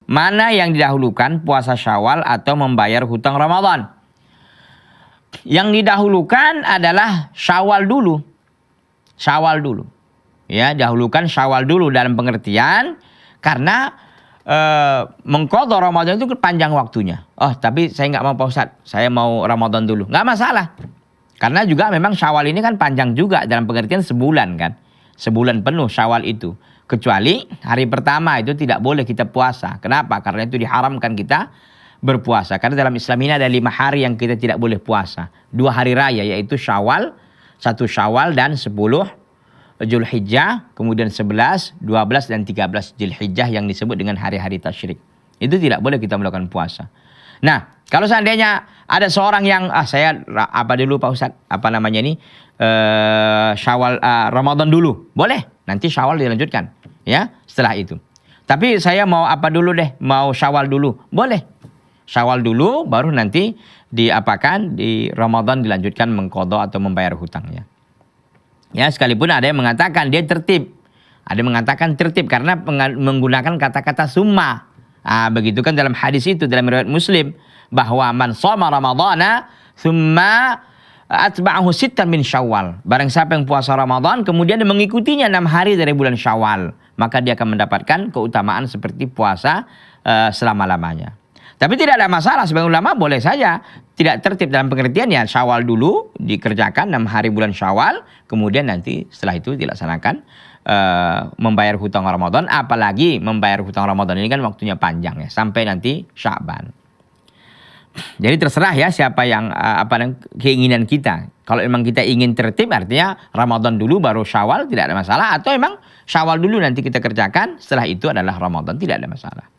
mana yang didahulukan, puasa Syawal atau membayar hutang Ramadan? Yang didahulukan adalah Syawal dulu. Syawal dulu. Ya, dahulukan Syawal dulu dalam pengertian karena mengqadha Ramadan itu panjang waktunya. Oh, tapi saya nggak mau Pak Ustadz, saya mau Ramadan dulu. Nggak masalah. Karena juga memang Syawal ini kan panjang juga dalam pengertian sebulan kan. Sebulan penuh Syawal itu. Kecuali hari pertama itu tidak boleh kita puasa. Kenapa? Karena itu diharamkan kita berpuasa. Karena dalam Islam ini ada 5 hari yang kita tidak boleh puasa. 2 hari raya yaitu Syawal, 1 Syawal dan 10 Zulhijjah, kemudian 11, 12 dan 13 Zulhijjah yang disebut dengan hari-hari tasyrik. Itu tidak boleh kita melakukan puasa. Nah, kalau seandainya ada seorang yang saya apa dulu Pak Ustadz, apa namanya ini? Syawal Ramadan dulu. Boleh, nanti Syawal dilanjutkan, ya, setelah itu. Tapi saya mau apa dulu deh? Mau Syawal dulu. Boleh. Syawal dulu baru nanti diapakan di Ramadan dilanjutkan mengqadha atau membayar hutangnya. Ya, sekalipun ada yang mengatakan dia tertib. Ada yang mengatakan tertib karena menggunakan kata-kata summa. Begitu kan dalam hadis itu dalam riwayat Muslim bahwa man shoma ramadhana thumma atba'ahu sittan min Syawal. Barang siapa yang puasa Ramadan kemudian mengikutinya 6 hari dari bulan Syawal, maka dia akan mendapatkan keutamaan seperti puasa selama-lamanya. Tapi tidak ada masalah, sebagian ulama boleh saja tidak tertib dalam pengertiannya. Syawal dulu dikerjakan 6 hari bulan Syawal, kemudian nanti setelah itu dilaksanakan membayar hutang Ramadan. Apalagi membayar hutang Ramadan ini kan waktunya panjang ya, sampai nanti Sya'ban. Jadi terserah ya siapa yang keinginan kita. Kalau memang kita ingin tertib artinya Ramadan dulu baru Syawal tidak ada masalah, atau memang Syawal dulu nanti kita kerjakan, setelah itu adalah Ramadan, tidak ada masalah.